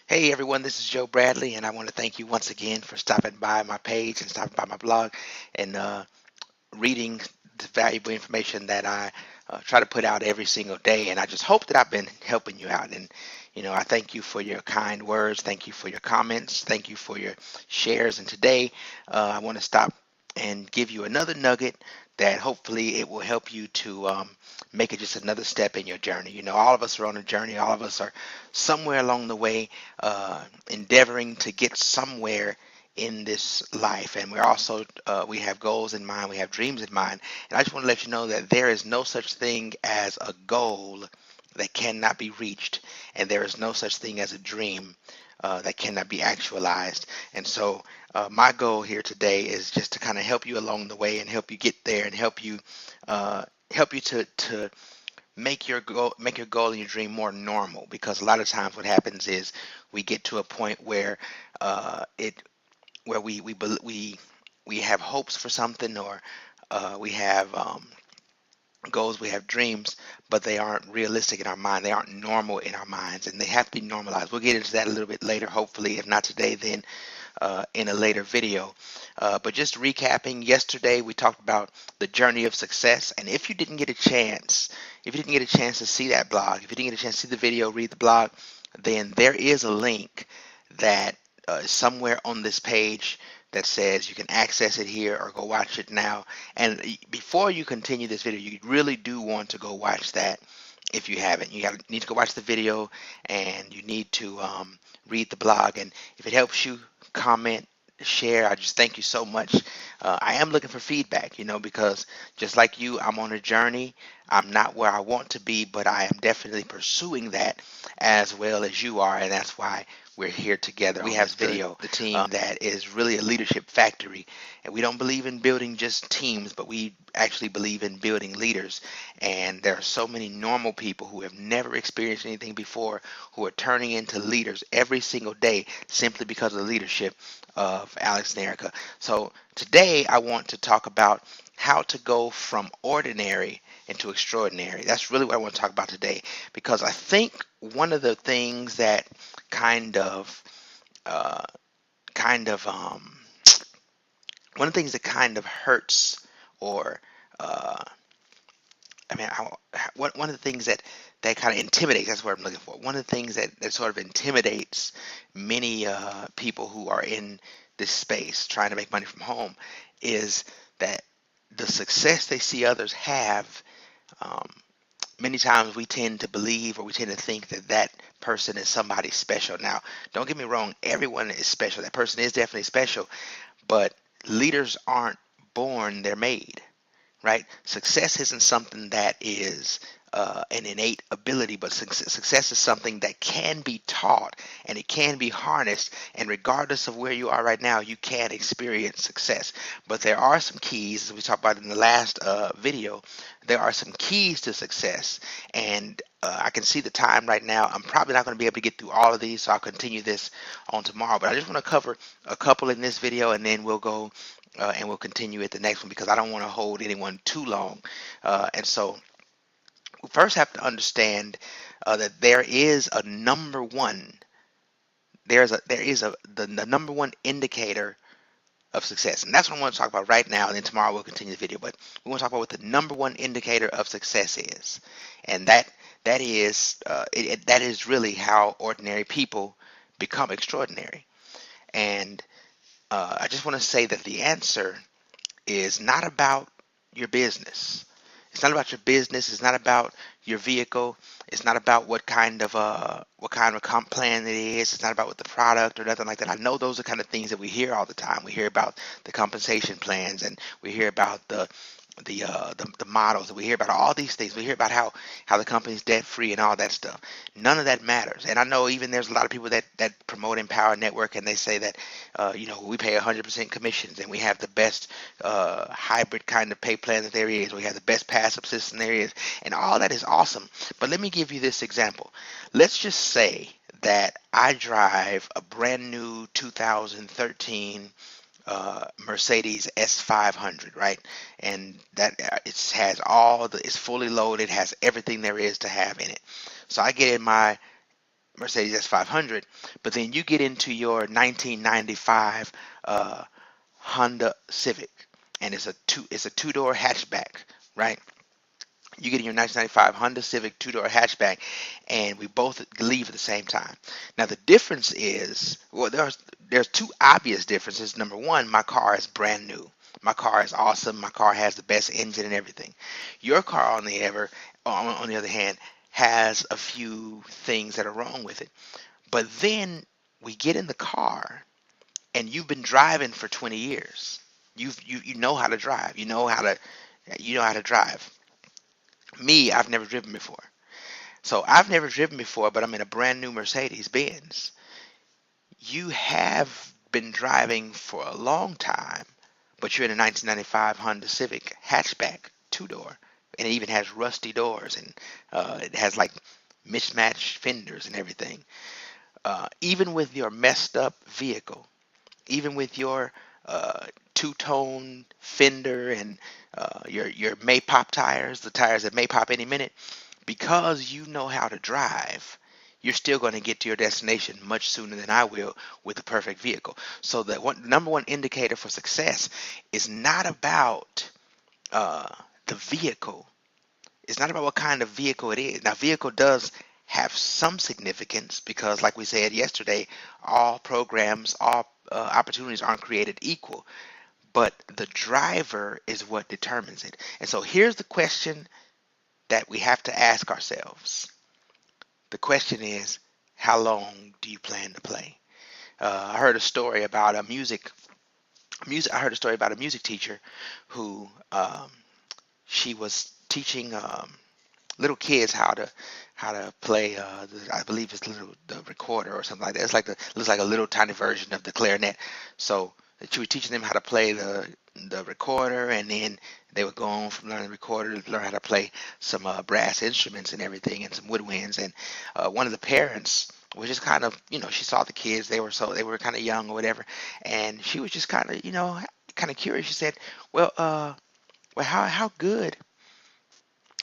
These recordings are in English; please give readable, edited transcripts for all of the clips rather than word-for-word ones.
Hey everyone, this is Joe Bradley, and I want to thank you once again for stopping by my page and stopping by my blog and reading the valuable information that I try to put out every single day. And I just hope that I've been helping you out. And I thank you for your kind words. Thank you for your comments. Thank you for your shares. And today, I want to stop and give you another nugget that hopefully it will help you to make it just another step in your journey. All of us are on a journey. All of us are somewhere along the way endeavoring to get somewhere in this life, and we're also we have goals in mind, we have dreams in mind. And I just want to let you know that there is no such thing as a goal that cannot be reached, and there is no such thing as a dream that cannot be actualized. And so my goal here today is just to kind of help you along the way and help you get there and help you to make your goal and your dream more normal, because a lot of times what happens is we get to a point where it where we have hopes for something, or we have goals, we have dreams, but they aren't realistic in our mind. They aren't normal in our minds, and they have to be normalized. We'll get into that a little bit later, hopefully. If not today, then in a later video. But just recapping, yesterday we talked about the journey of success. And if you didn't get a chance to see that blog, if you didn't get a chance to see the video, read the blog, then there is a link that is somewhere on this page that says you can access it here or go watch it now. And before you continue this video, you really do want to go watch that. If you haven't, need to go watch the video, and you need to read the blog. And if it helps you, comment, share. I just thank you so much. I am looking for feedback, because just like you, I'm on a journey. I'm not where I want to be, but I am definitely pursuing that as well as you are, and that's why we're here together. We have video, the team that is really a leadership factory, and we don't believe in building just teams, but we actually believe in building leaders. And there are so many normal people who have never experienced anything before who are turning into leaders every single day simply because of the leadership of Alex and Erica. So today I want to talk about how to go from ordinary into extraordinary. That's really what I want to talk about today, because I think one of the things that kind of uh, kind of one of the things that kind of hurts, or uh, I mean, one of the things that kind of intimidates, that's what I'm looking for. One of the things that sort of intimidates many people who are in this space trying to make money from home is that the success they see others have, um, many times we tend to believe, or we tend to think that that person is somebody special. Now, don't get me wrong, everyone is special. That person is definitely special, but leaders aren't born, they're made, right? Success isn't something that is an innate ability, but success is something that can be taught and it can be harnessed. And regardless of where you are right now, you can experience success. But there are some keys, as we talked about in the last video, there are some keys to success. And I can see the time right now. I'm probably not going to be able to get through all of these, so I'll continue this on tomorrow. But I just want to cover a couple in this video, and then we'll go and we'll continue at the next one, because I don't want to hold anyone too long. And so we first have to understand that there is a number one. The number one indicator of success, and that's what I want to talk about right now. And then tomorrow we'll continue the video. But we want to talk about what the number one indicator of success is, and that is really how ordinary people become extraordinary. And I just want to say that the answer is not about your business. It's not about your business. It's not about your vehicle. It's not about what kind of comp plan it is. It's not about what the product or nothing like that. I know those are kind of things that we hear all the time. We hear about the compensation plans, and we hear about the models, and we hear about all these things. We hear about how the company's debt free and all that stuff. None of that matters. And I know even there's a lot of people that promote Empower Network, and they say that we pay 100% commissions, and we have the best hybrid kind of pay plan that there is. We have the best passive system there is, and all that is awesome. But let me give you this example. Let's just say that I drive a brand new 2013 Mercedes S500, right? And that it's fully loaded, has everything there is to have in it. So I get in my Mercedes S500, but then you get into your 1995 uh, Honda Civic, and it's a two-door hatchback, right? You get in your 1995 Honda Civic two-door hatchback, and we both leave at the same time. Now the difference is, well, there's two obvious differences. Number one, my car is brand new. My car is awesome. My car has the best engine and everything. Your car, on the other hand, has a few things that are wrong with it. But then we get in the car, and you've been driving for 20 years. You know how to drive. You know how to drive. Me, I've never driven before. So I've never driven before, but I'm in a brand new Mercedes Benz. You have been driving for a long time, but you're in a 1995 Honda Civic hatchback two door, and it even has rusty doors, and it has like mismatched fenders and everything. Even with your messed up vehicle, even with your two-tone fender and your may pop tires, the tires that may pop any minute, because you know how to drive, you're still going to get to your destination much sooner than I will with the perfect vehicle. So the number one indicator for success is not about uh, the vehicle. It's not about what kind of vehicle it is. Now, vehicle does have some significance because, like we said yesterday, all programs, all opportunities aren't created equal. But the driver is what determines it. And so here's the question that we have to ask ourselves. The question is, how long do you plan to play? I heard a story about I heard a story about a music teacher who she was teaching little kids how to play. I believe it's the recorder or something like that. Looks like a little tiny version of the clarinet. So she was teaching them how to play the recorder, and then they would go on from learning the recorder to learn how to play some brass instruments and everything, and some woodwinds. And one of the parents was just kind of, she saw the kids. They were kind of young or whatever, and she was just kind of, kind of curious. She said, "Well, well, how good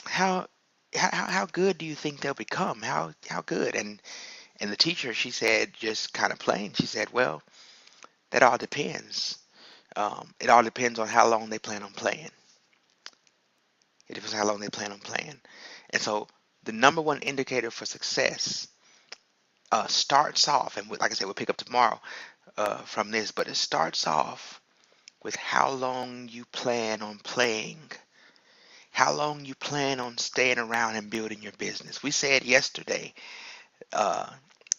how how good do you think they'll become? How good?" And the teacher, she said, just kind of plain, she said, "Well, that all depends. It all depends on how long they plan on playing. It depends on how long they plan on playing." And so the number one indicator for success starts off, and like I said, we'll pick up tomorrow from this, but it starts off with how long you plan on playing, how long you plan on staying around and building your business. We said yesterday uh,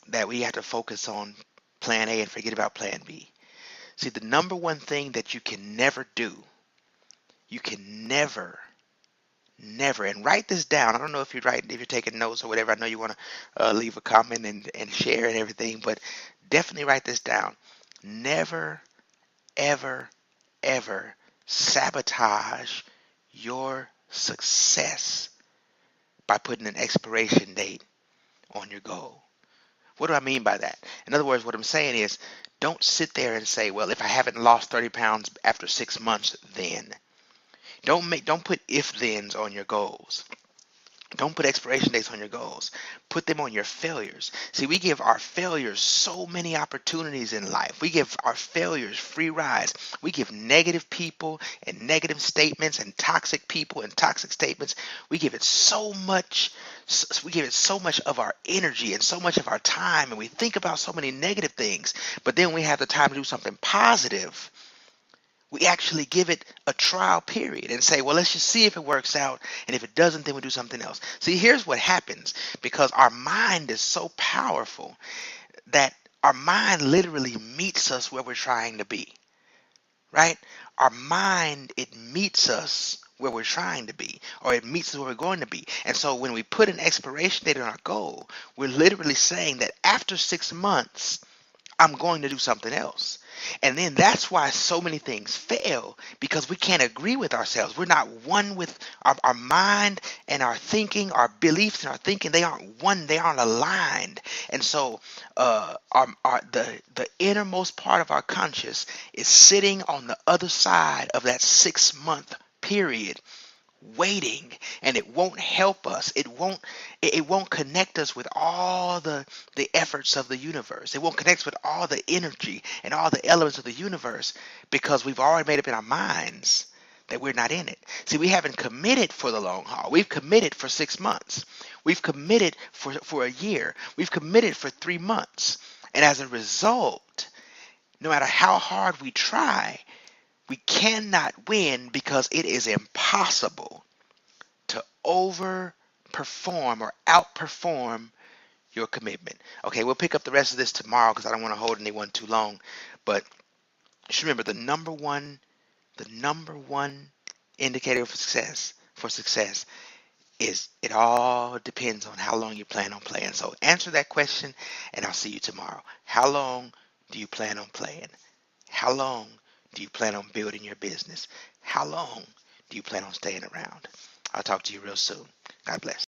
that we have to focus on plan A and forget about plan B. See, the number one thing that you can never do, you can never, and write this down. I don't know if you're taking notes or whatever. I know you want to leave a comment and share and everything, but definitely write this down. Never, ever, ever sabotage your success by putting an expiration date on your goal. What do I mean by that? In other words, what I'm saying is, don't sit there and say, well, if I haven't lost 30 pounds after 6 months, then. Don't put if thens on your goals. Don't put expiration dates on your goals. Put them on your failures. See, we give our failures so many opportunities in life. We give our failures free rides. We give negative people and negative statements and toxic people and toxic statements. We give it so much. We give it so much of our energy and so much of our time, and we think about so many negative things. But then we have the time to do something positive. We actually give it a trial period and say, well, let's just see if it works out. And if it doesn't, then we do something else. See, here's what happens, because our mind is so powerful that our mind literally meets us where we're trying to be, right? Our mind, it meets us where we're trying to be, or it meets us where we're going to be. And so when we put an expiration date on our goal, we're literally saying that after 6 months, I'm going to do something else. And then that's why so many things fail, because we can't agree with ourselves. We're not one with our mind and our thinking, our beliefs and our thinking. They aren't one. They aren't aligned. And so the innermost part of our conscious is sitting on the other side of that 6 month period, waiting, and it won't help us. It won't connect us with all the efforts of the universe. It won't connect us with all the energy and all the elements of the universe because we've already made up in our minds that we're not in it. See, we haven't committed for the long haul. We've committed for 6 months. We've committed for a year. We've committed for 3 months. And as a result, no matter how hard we try, we cannot win because it is impossible to overperform or outperform your commitment. Okay, we'll pick up the rest of this tomorrow because I don't want to hold anyone too long. But just remember the number one indicator for success is it all depends on how long you plan on playing. So answer that question and I'll see you tomorrow. How long do you plan on playing? How long do you plan on building your business? How long do you plan on staying around? I'll talk to you real soon. God bless.